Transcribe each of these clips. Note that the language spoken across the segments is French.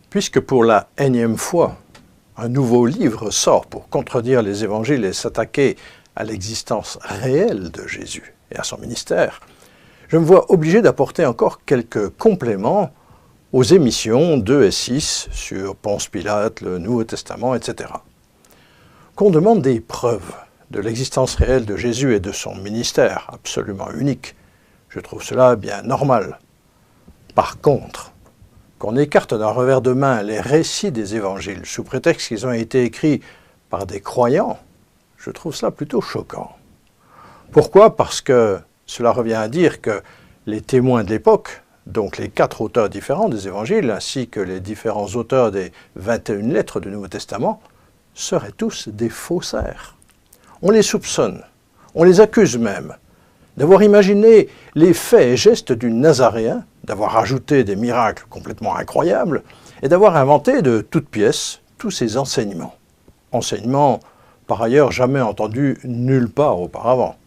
Puisque pour la énième fois, un nouveau livre sort pour contredire les évangiles et s'attaquer à l'existence réelle de Jésus et à son ministère, je me vois obligé d'apporter encore quelques compléments aux émissions 2 et 6 sur Ponce Pilate, le Nouveau Testament, etc. Qu'on demande des preuves de l'existence réelle de Jésus et de son ministère absolument unique, je trouve cela bien normal. Par contre, qu'on écarte d'un revers de main les récits des évangiles sous prétexte qu'ils ont été écrits par des croyants, je trouve cela plutôt choquant. Pourquoi? Parce que cela revient à dire que les témoins de l'époque, donc les 4 auteurs différents des évangiles, ainsi que les différents auteurs des 21 lettres du Nouveau Testament, seraient tous des faussaires. On les soupçonne, on les accuse même d'avoir imaginé les faits et gestes du Nazaréen, d'avoir ajouté des miracles complètement incroyables et d'avoir inventé de toutes pièces tous ces enseignements. Enseignements, par ailleurs, jamais entendus nulle part auparavant,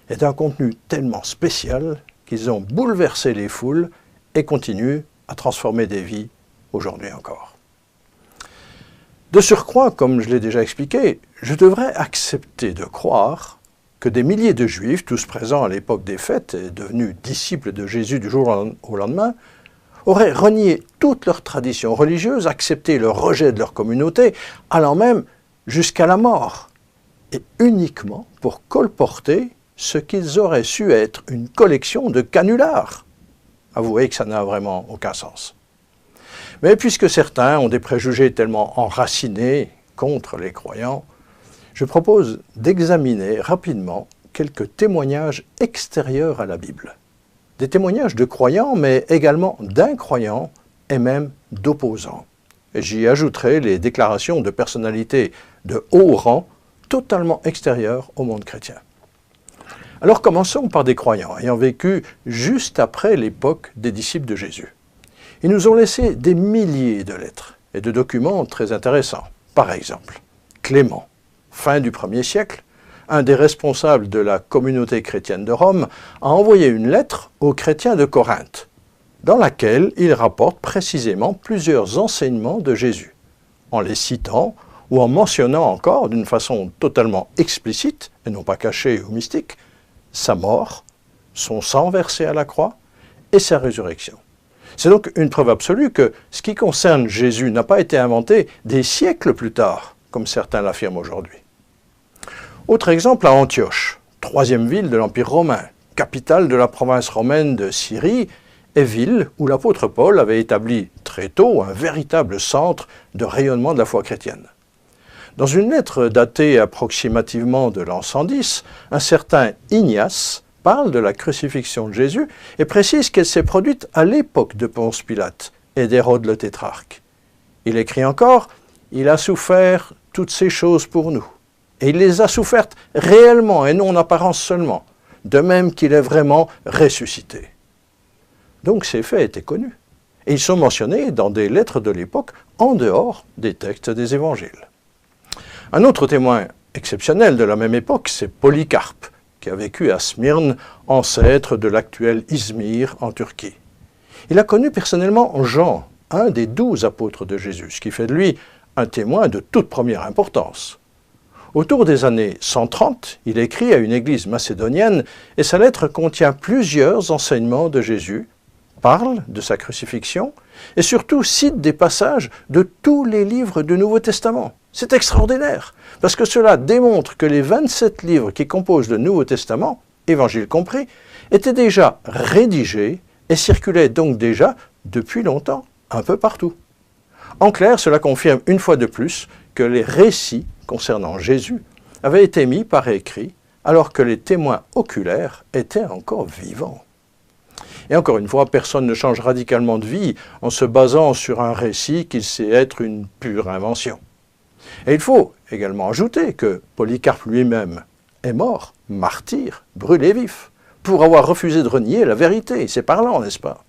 et d'un contenu tellement spécial qu'ils ont bouleversé les foules et continuent à transformer des vies aujourd'hui encore. De surcroît, comme je l'ai déjà expliqué, je devrais accepter de croire que des milliers de Juifs, tous présents à l'époque des fêtes et devenus disciples de Jésus du jour au lendemain, auraient renié toutes leurs traditions religieuses, accepté le rejet de leur communauté, allant même jusqu'à la mort, et uniquement pour colporter ce qu'ils auraient su être une collection de canulars. Avouez que ça n'a vraiment aucun sens. Mais puisque certains ont des préjugés tellement enracinés contre les croyants, je propose d'examiner rapidement quelques témoignages extérieurs à la Bible. Des témoignages de croyants, mais également d'incroyants et même d'opposants. Et j'y ajouterai les déclarations de personnalités de haut rang, totalement extérieures au monde chrétien. Alors commençons par des croyants ayant vécu juste après l'époque des disciples de Jésus. Ils nous ont laissé des milliers de lettres et de documents très intéressants. Par exemple, Clément, fin du 1er siècle, un des responsables de la communauté chrétienne de Rome, a envoyé une lettre aux chrétiens de Corinthe, dans laquelle il rapporte précisément plusieurs enseignements de Jésus, en les citant ou en mentionnant encore d'une façon totalement explicite, et non pas cachée ou mystique, sa mort, son sang versé à la croix et sa résurrection. C'est donc une preuve absolue que ce qui concerne Jésus n'a pas été inventé des siècles plus tard, comme certains l'affirment aujourd'hui. Autre exemple à Antioche, 3e ville de l'Empire romain, capitale de la province romaine de Syrie, et ville où l'apôtre Paul avait établi très tôt un véritable centre de rayonnement de la foi chrétienne. Dans une lettre datée approximativement de l'an 110, un certain Ignace parle de la crucifixion de Jésus et précise qu'elle s'est produite à l'époque de Ponce Pilate et d'Hérode le tétrarque. Il écrit encore « Il a souffert toutes ces choses pour nous, et il les a souffertes réellement et non en apparence seulement, de même qu'il est vraiment ressuscité. » Donc ces faits étaient connus, et ils sont mentionnés dans des lettres de l'époque en dehors des textes des évangiles. Un autre témoin exceptionnel de la même époque, c'est Polycarpe, qui a vécu à Smyrne, ancêtre de l'actuel Izmir en Turquie. Il a connu personnellement Jean, un des 12 apôtres de Jésus, ce qui fait de lui un témoin de toute première importance. Autour des années 130, il écrit à une église macédonienne et sa lettre contient plusieurs enseignements de Jésus, parle de sa crucifixion et surtout cite des passages de tous les livres du Nouveau Testament. C'est extraordinaire, parce que cela démontre que les 27 livres qui composent le Nouveau Testament, évangiles compris, étaient déjà rédigés et circulaient donc déjà depuis longtemps, un peu partout. En clair, cela confirme une fois de plus que les récits concernant Jésus avaient été mis par écrit alors que les témoins oculaires étaient encore vivants. Et encore une fois, personne ne change radicalement de vie en se basant sur un récit qu'il sait être une pure invention. Et il faut également ajouter que Polycarpe lui-même est mort, martyr, brûlé vif, pour avoir refusé de renier la vérité. C'est parlant, n'est-ce pas?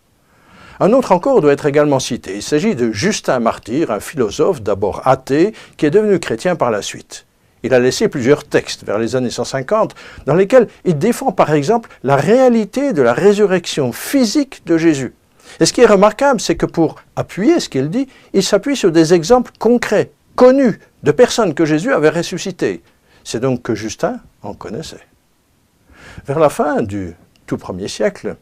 Un autre encore doit être également cité. Il s'agit de Justin Martyr, un philosophe d'abord athée qui est devenu chrétien par la suite. Il a laissé plusieurs textes vers les années 150 dans lesquels il défend par exemple la réalité de la résurrection physique de Jésus. Et ce qui est remarquable, c'est que pour appuyer ce qu'il dit, il s'appuie sur des exemples concrets, connus, de personnes que Jésus avait ressuscitées. C'est donc que Justin en connaissait. Vers la fin du tout premier siècle,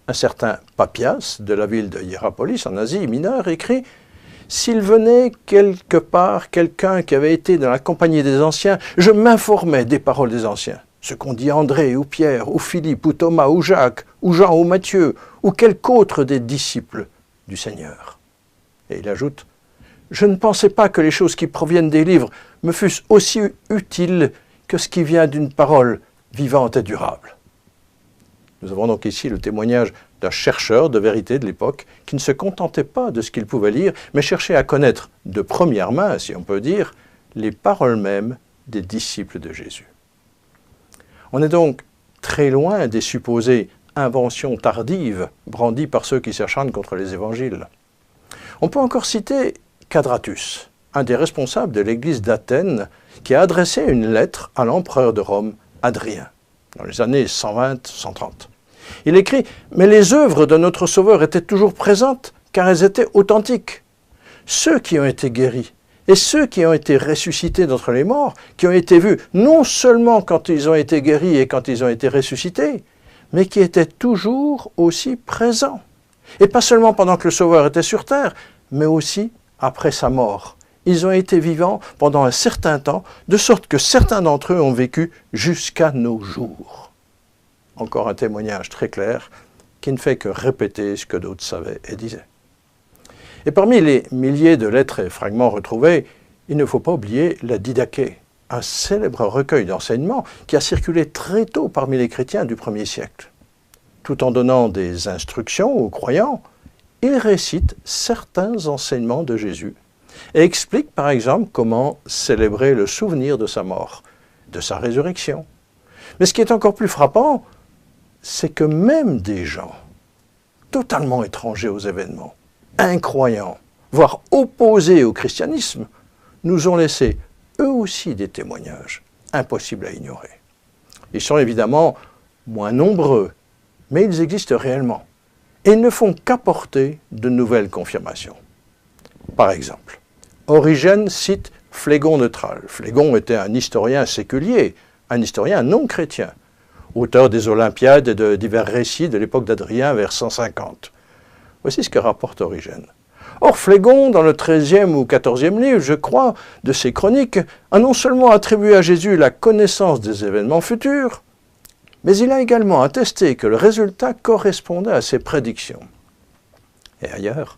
un certain Papias de la ville de Hiérapolis en Asie mineure écrit « S'il venait quelque part quelqu'un qui avait été dans la compagnie des anciens, je m'informais des paroles des anciens. Ce qu'ont dit André ou Pierre ou Philippe ou Thomas ou Jacques ou Jean ou Matthieu ou quelque autre des disciples du Seigneur. » Et il ajoute « Je ne pensais pas que les choses qui proviennent des livres me fussent aussi utiles que ce qui vient d'une parole vivante et durable. » Nous avons donc ici le témoignage d'un chercheur de vérité de l'époque qui ne se contentait pas de ce qu'il pouvait lire, mais cherchait à connaître de première main, si on peut dire, les paroles mêmes des disciples de Jésus. On est donc très loin des supposées inventions tardives brandies par ceux qui s'acharnent contre les évangiles. On peut encore citer Quadratus, un des responsables de l'église d'Athènes, qui a adressé une lettre à l'empereur de Rome, Hadrien, dans les années 120-130. Il écrit « Mais les œuvres de notre Sauveur étaient toujours présentes, car elles étaient authentiques. Ceux qui ont été guéris et ceux qui ont été ressuscités d'entre les morts, qui ont été vus non seulement quand ils ont été guéris et quand ils ont été ressuscités, mais qui étaient toujours aussi présents. Et pas seulement pendant que le Sauveur était sur terre, mais aussi après sa mort. Ils ont été vivants pendant un certain temps, de sorte que certains d'entre eux ont vécu jusqu'à nos jours. » Encore un témoignage très clair qui ne fait que répéter ce que d'autres savaient et disaient. Et parmi les milliers de lettres et fragments retrouvés, il ne faut pas oublier la Didaché, un célèbre recueil d'enseignements qui a circulé très tôt parmi les chrétiens du 1er siècle. Tout en donnant des instructions aux croyants, il récite certains enseignements de Jésus et explique par exemple comment célébrer le souvenir de sa mort, de sa résurrection. Mais ce qui est encore plus frappant, c'est que même des gens totalement étrangers aux événements, incroyants, voire opposés au christianisme, nous ont laissé eux aussi des témoignages impossibles à ignorer. Ils sont évidemment moins nombreux, mais ils existent réellement et ils ne font qu'apporter de nouvelles confirmations. Par exemple, Origène cite Phlégon de Tralles. Phlégon était un historien séculier, un historien non chrétien, auteur des Olympiades et de divers récits de l'époque d'Adrien vers 150. Voici ce que rapporte Origène. Or, Phlégon, dans le 13e ou 14e livre, je crois, de ses chroniques, a non seulement attribué à Jésus la connaissance des événements futurs, mais il a également attesté que le résultat correspondait à ses prédictions. Et ailleurs,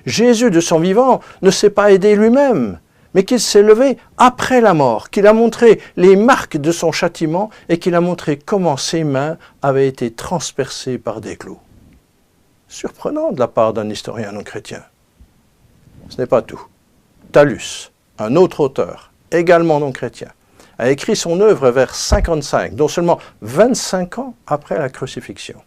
Jésus de son vivant ne s'est pas aidé lui-même, mais qu'il s'est levé après la mort, qu'il a montré les marques de son châtiment et qu'il a montré comment ses mains avaient été transpercées par des clous. Surprenant de la part d'un historien non chrétien. Ce n'est pas tout. Thallus, un autre auteur, également non chrétien, a écrit son œuvre vers 55, dont seulement 25 ans après la crucifixion.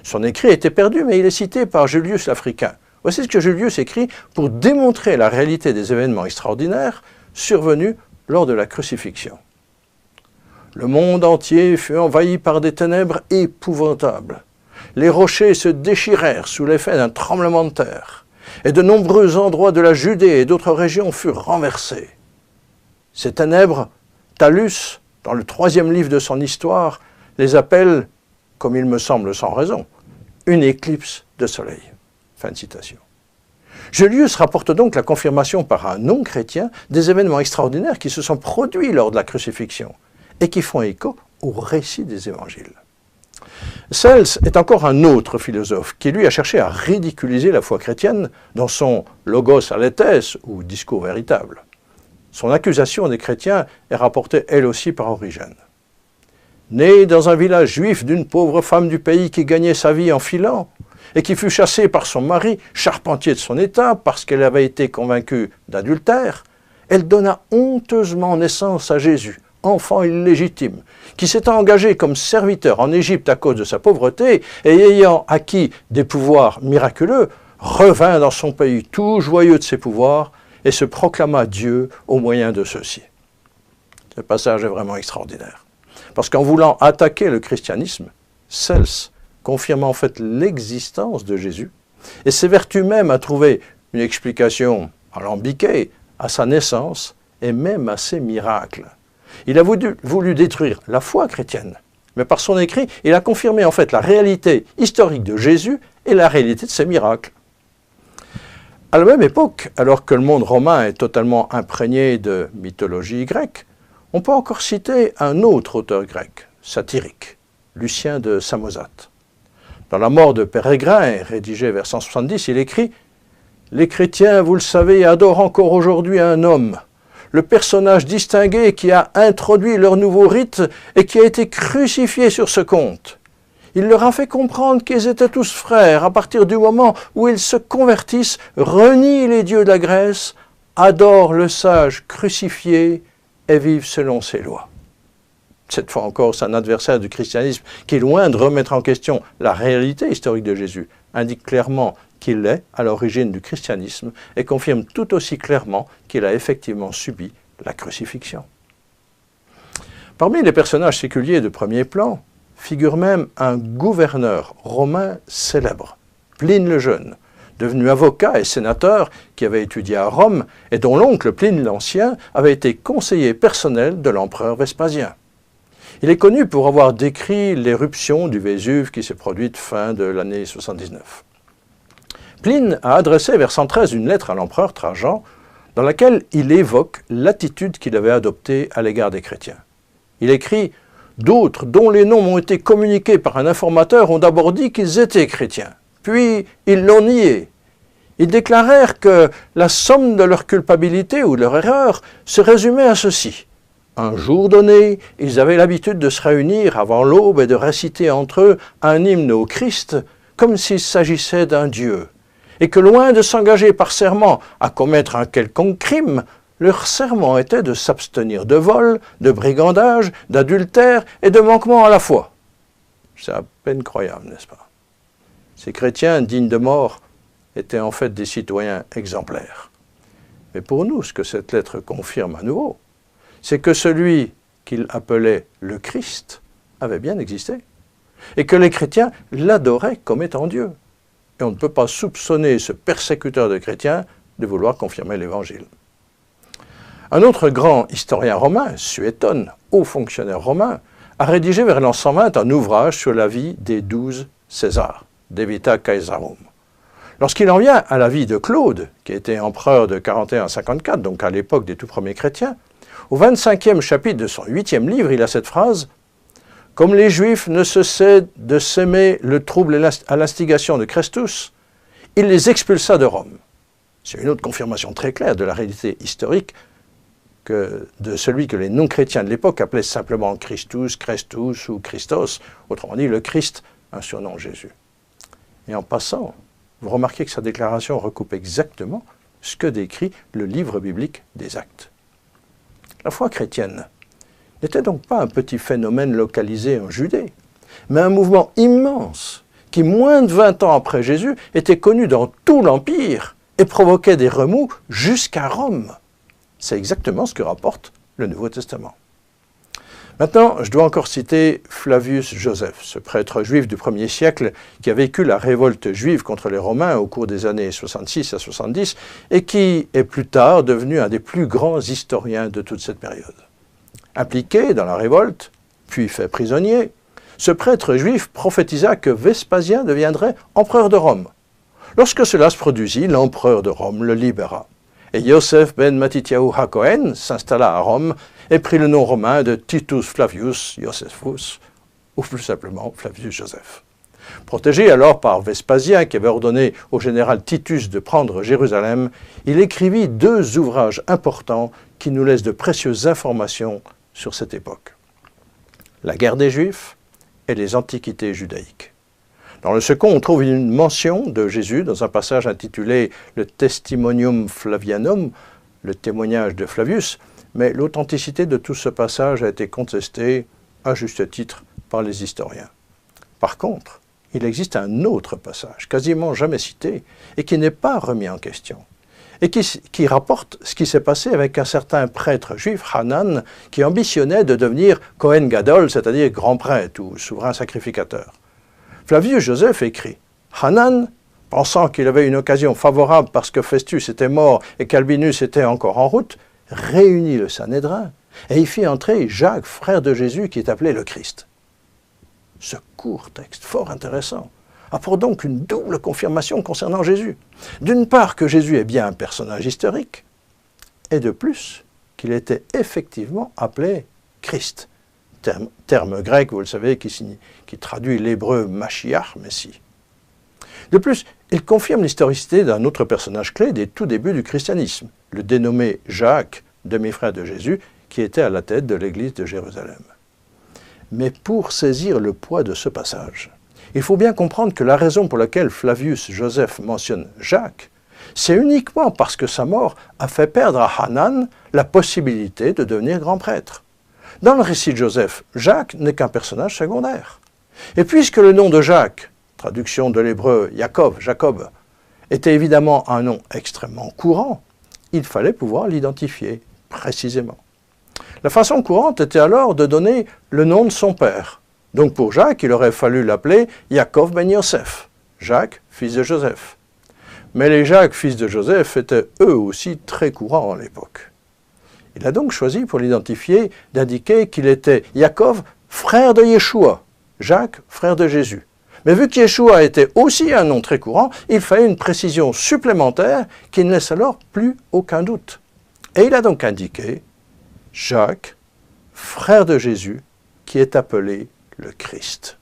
Son écrit a été perdu, mais il est cité par Julius l'Africain. Voici ce que Julius écrit pour démontrer la réalité des événements extraordinaires survenus lors de la crucifixion. Le monde entier fut envahi par des ténèbres épouvantables. Les rochers se déchirèrent sous l'effet d'un tremblement de terre, et de nombreux endroits de la Judée et d'autres régions furent renversés. Ces ténèbres, Thallus, dans le 3e livre de son histoire, les appelle, comme il me semble sans raison, une éclipse de soleil. Fin de citation. Julius rapporte donc la confirmation par un non-chrétien des événements extraordinaires qui se sont produits lors de la crucifixion et qui font écho au récit des évangiles. Cels est encore un autre philosophe qui, lui, a cherché à ridiculiser la foi chrétienne dans son « logos aletes » ou « discours véritable ». Son accusation des chrétiens est rapportée elle aussi par Origène. Né dans un village juif d'une pauvre femme du pays qui gagnait sa vie en filant, et qui fut chassée par son mari, charpentier de son état, parce qu'elle avait été convaincue d'adultère, elle donna honteusement naissance à Jésus, enfant illégitime, qui s'étant engagé comme serviteur en Égypte à cause de sa pauvreté, et ayant acquis des pouvoirs miraculeux, revint dans son pays tout joyeux de ses pouvoirs, et se proclama Dieu au moyen de ceux-ci. Ce passage est vraiment extraordinaire, parce qu'en voulant attaquer le christianisme, Cels confirme en fait l'existence de Jésus et s'évertue même à trouver une explication alambiquée à sa naissance et même à ses miracles. Il a voulu détruire la foi chrétienne, mais par son écrit, il a confirmé en fait la réalité historique de Jésus et la réalité de ses miracles. À la même époque, alors que le monde romain est totalement imprégné de mythologie grecque, on peut encore citer un autre auteur grec, satirique, Lucien de Samosate. Dans La mort de Pérégrin, rédigé vers 170, il écrit « Les chrétiens, vous le savez, adorent encore aujourd'hui un homme, le personnage distingué qui a introduit leur nouveau rite et qui a été crucifié sur ce compte. Il leur a fait comprendre qu'ils étaient tous frères à partir du moment où ils se convertissent, renient les dieux de la Grèce, adorent le sage crucifié et vivent selon ses lois. » Cette fois encore, c'est un adversaire du christianisme qui, loin de remettre en question la réalité historique de Jésus, indique clairement qu'il est à l'origine du christianisme et confirme tout aussi clairement qu'il a effectivement subi la crucifixion. Parmi les personnages séculiers de premier plan figure même un gouverneur romain célèbre, Pline le Jeune, devenu avocat et sénateur qui avait étudié à Rome et dont l'oncle Pline l'Ancien avait été conseiller personnel de l'empereur Vespasien. Il est connu pour avoir décrit l'éruption du Vésuve qui s'est produite fin de l'année 79. Pline a adressé vers 113 une lettre à l'empereur Trajan dans laquelle il évoque l'attitude qu'il avait adoptée à l'égard des chrétiens. Il écrit « D'autres, dont les noms m'ont été communiqués par un informateur, ont d'abord dit qu'ils étaient chrétiens. Puis ils l'ont nié. Ils déclarèrent que la somme de leur culpabilité ou de leur erreur se résumait à ceci. Un jour donné, ils avaient l'habitude de se réunir avant l'aube et de réciter entre eux un hymne au Christ comme s'il s'agissait d'un Dieu. Et que loin de s'engager par serment à commettre un quelconque crime, leur serment était de s'abstenir de vol, de brigandage, d'adultère et de manquement à la foi. » C'est à peine croyable, n'est-ce pas? Ces chrétiens dignes de mort étaient en fait des citoyens exemplaires. Mais pour nous, ce que cette lettre confirme à nouveau, c'est que celui qu'il appelait le Christ avait bien existé, et que les chrétiens l'adoraient comme étant Dieu. Et on ne peut pas soupçonner ce persécuteur de chrétiens de vouloir confirmer l'Évangile. Un autre grand historien romain, Suétone, haut fonctionnaire romain, a rédigé vers l'an 120 un ouvrage sur la vie des 12 Césars, De Vita Caesarum. Lorsqu'il en vient à la vie de Claude, qui était empereur de 41 à 54, donc à l'époque des tout premiers chrétiens, au 25e chapitre de son 8e livre, il a cette phrase « Comme les Juifs ne cessaient de s'aimer le trouble à l'instigation de Chrestus, il les expulsa de Rome. » C'est une autre confirmation très claire de la réalité historique de celui que les non-chrétiens de l'époque appelaient simplement Christus, Chrestus ou Christos, autrement dit le Christ, un surnom de Jésus. Et en passant, vous remarquez que sa déclaration recoupe exactement ce que décrit le livre biblique des Actes. La foi chrétienne n'était donc pas un petit phénomène localisé en Judée, mais un mouvement immense qui, moins de 20 ans après Jésus, était connu dans tout l'Empire et provoquait des remous jusqu'à Rome. C'est exactement ce que rapporte le Nouveau Testament. Maintenant, je dois encore citer Flavius Joseph, ce prêtre juif du 1er siècle qui a vécu la révolte juive contre les Romains au cours des années 66 à 70 et qui est plus tard devenu un des plus grands historiens de toute cette période. Impliqué dans la révolte, puis fait prisonnier, ce prêtre juif prophétisa que Vespasien deviendrait empereur de Rome. Lorsque cela se produisit, l'empereur de Rome le libéra. Et Yosef ben Mattityahu HaKohen s'installa à Rome et prit le nom romain de Titus Flavius Josephus, ou plus simplement Flavius Joseph. Protégé alors par Vespasien, qui avait ordonné au général Titus de prendre Jérusalem, il écrivit 2 ouvrages importants qui nous laissent de précieuses informations sur cette époque. La guerre des Juifs et les antiquités judaïques. Dans le second, on trouve une mention de Jésus dans un passage intitulé « Le Testimonium Flavianum », le témoignage de Flavius, mais l'authenticité de tout ce passage a été contestée, à juste titre, par les historiens. Par contre, il existe un autre passage, quasiment jamais cité, et qui n'est pas remis en question, et qui rapporte ce qui s'est passé avec un certain prêtre juif, Hanan, qui ambitionnait de devenir Kohen Gadol, c'est-à-dire grand prêtre ou souverain sacrificateur. Flavius Joseph écrit « Hanan, pensant qu'il avait une occasion favorable parce que Festus était mort et qu'Albinus était encore en route, réunit le Sanhédrin et y fit entrer Jacques, frère de Jésus, qui est appelé le Christ. » Ce court texte, fort intéressant, apporte donc une double confirmation concernant Jésus. D'une part, que Jésus est bien un personnage historique, et de plus, qu'il était effectivement appelé Christ, terme grec, vous le savez, qui traduit l'hébreu Mashiach, Messie. De plus, il confirme l'historicité d'un autre personnage clé des tout débuts du christianisme, le dénommé Jacques, demi-frère de Jésus, qui était à la tête de l'église de Jérusalem. Mais pour saisir le poids de ce passage, il faut bien comprendre que la raison pour laquelle Flavius Joseph mentionne Jacques, c'est uniquement parce que sa mort a fait perdre à Hanan la possibilité de devenir grand prêtre. Dans le récit de Joseph, Jacques n'est qu'un personnage secondaire. Et puisque le nom de Jacques, traduction de l'hébreu Jacob, était évidemment un nom extrêmement courant, il fallait pouvoir l'identifier précisément. La façon courante était alors de donner le nom de son père. Donc pour Jacques, il aurait fallu l'appeler Yaakov ben Yosef, Jacques, fils de Joseph. Mais les Jacques, fils de Joseph, étaient eux aussi très courants à l'époque. Il a donc choisi pour l'identifier d'indiquer qu'il était Yaakov, frère de Yeshua, Jacques, frère de Jésus. Mais vu que Yeshua était aussi un nom très courant, il fallait une précision supplémentaire qui ne laisse alors plus aucun doute. Et il a donc indiqué Jacques, frère de Jésus, qui est appelé le Christ.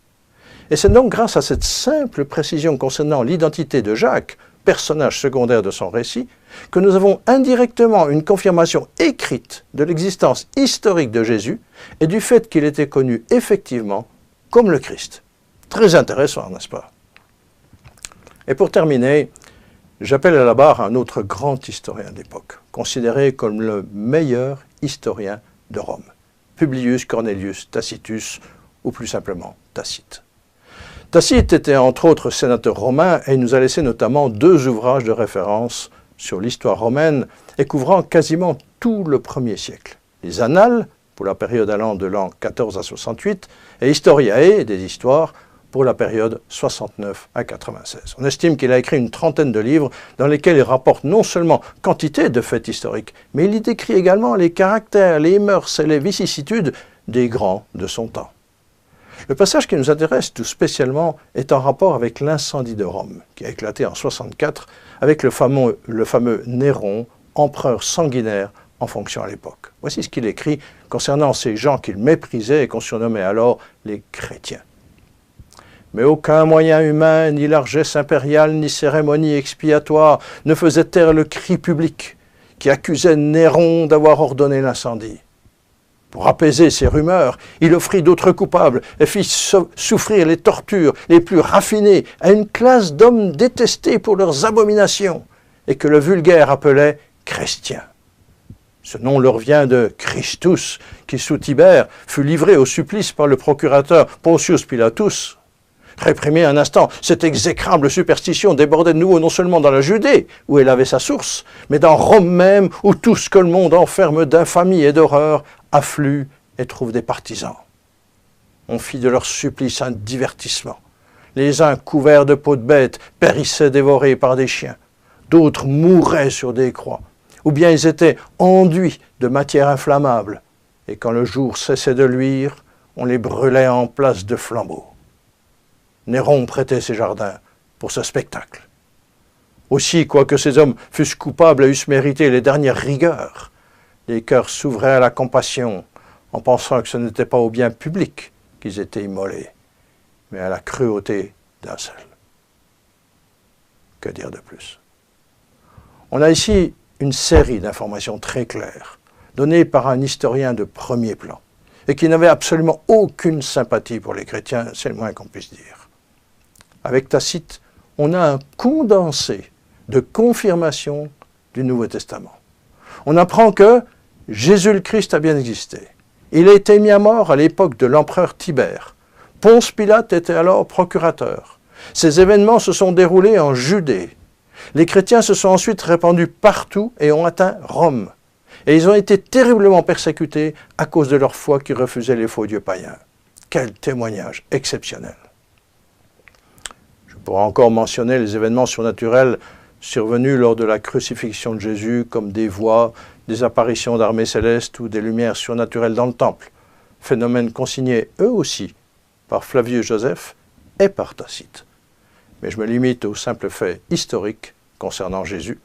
Et c'est donc grâce à cette simple précision concernant l'identité de Jacques, personnage secondaire de son récit, que nous avons indirectement une confirmation écrite de l'existence historique de Jésus et du fait qu'il était connu effectivement comme le Christ. Très intéressant, n'est-ce pas? Et pour terminer, j'appelle à la barre un autre grand historien d'époque, considéré comme le meilleur historien de Rome, Publius Cornelius Tacitus, ou plus simplement Tacite. Tacite était entre autres sénateur romain et il nous a laissé notamment 2 ouvrages de référence sur l'histoire romaine et couvrant quasiment tout le 1er siècle. Les Annales, pour la période allant de l'an 14 à 68, et Historiae, des histoires, pour la période 69 à 96. On estime qu'il a écrit une trentaine de livres dans lesquels il rapporte non seulement quantité de faits historiques, mais il y décrit également les caractères, les mœurs et les vicissitudes des grands de son temps. Le passage qui nous intéresse tout spécialement est en rapport avec l'incendie de Rome, qui a éclaté en 64 avec le fameux Néron, empereur sanguinaire en fonction à l'époque. Voici ce qu'il écrit concernant ces gens qu'il méprisait et qu'on surnommait alors les chrétiens. Mais aucun moyen humain, ni largesse impériale, ni cérémonie expiatoire ne faisait taire le cri public qui accusait Néron d'avoir ordonné l'incendie. Pour apaiser ces rumeurs, il offrit d'autres coupables et fit souffrir les tortures les plus raffinées à une classe d'hommes détestés pour leurs abominations et que le vulgaire appelait chrétiens. Ce nom leur vient de Christus, qui sous Tibère fut livré au supplice par le procurateur Pontius Pilatus. Réprimer un instant, cette exécrable superstition débordait de nouveau non seulement dans la Judée, où elle avait sa source, mais dans Rome même, où tout ce que le monde enferme d'infamie et d'horreur afflue et trouve des partisans. On fit de leur supplice un divertissement. Les uns, couverts de peau de bête, périssaient dévorés par des chiens. D'autres mouraient sur des croix, ou bien ils étaient enduits de matière inflammable, et quand le jour cessait de luire, on les brûlait en place de flambeaux. Néron prêtait ses jardins pour ce spectacle. Aussi, quoique ces hommes fussent coupables et eussent mérité les dernières rigueurs, les cœurs s'ouvraient à la compassion en pensant que ce n'était pas au bien public qu'ils étaient immolés, mais à la cruauté d'un seul. Que dire de plus? On a ici une série d'informations très claires, données par un historien de premier plan, et qui n'avait absolument aucune sympathie pour les chrétiens, c'est le moins qu'on puisse dire. Avec Tacite, on a un condensé de confirmation du Nouveau Testament. On apprend que Jésus le Christ a bien existé. Il a été mis à mort à l'époque de l'empereur Tibère. Ponce Pilate était alors procurateur. Ces événements se sont déroulés en Judée. Les chrétiens se sont ensuite répandus partout et ont atteint Rome. Et ils ont été terriblement persécutés à cause de leur foi qui refusait les faux dieux païens. Quel témoignage exceptionnel! Je pourrais encore mentionner les événements surnaturels survenus lors de la crucifixion de Jésus, comme des voix, des apparitions d'armées célestes ou des lumières surnaturelles dans le temple, phénomènes consignés eux aussi par Flavius Joseph et par Tacite. Mais je me limite aux simples faits historiques concernant Jésus.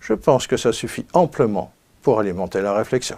Je pense que ça suffit amplement pour alimenter la réflexion.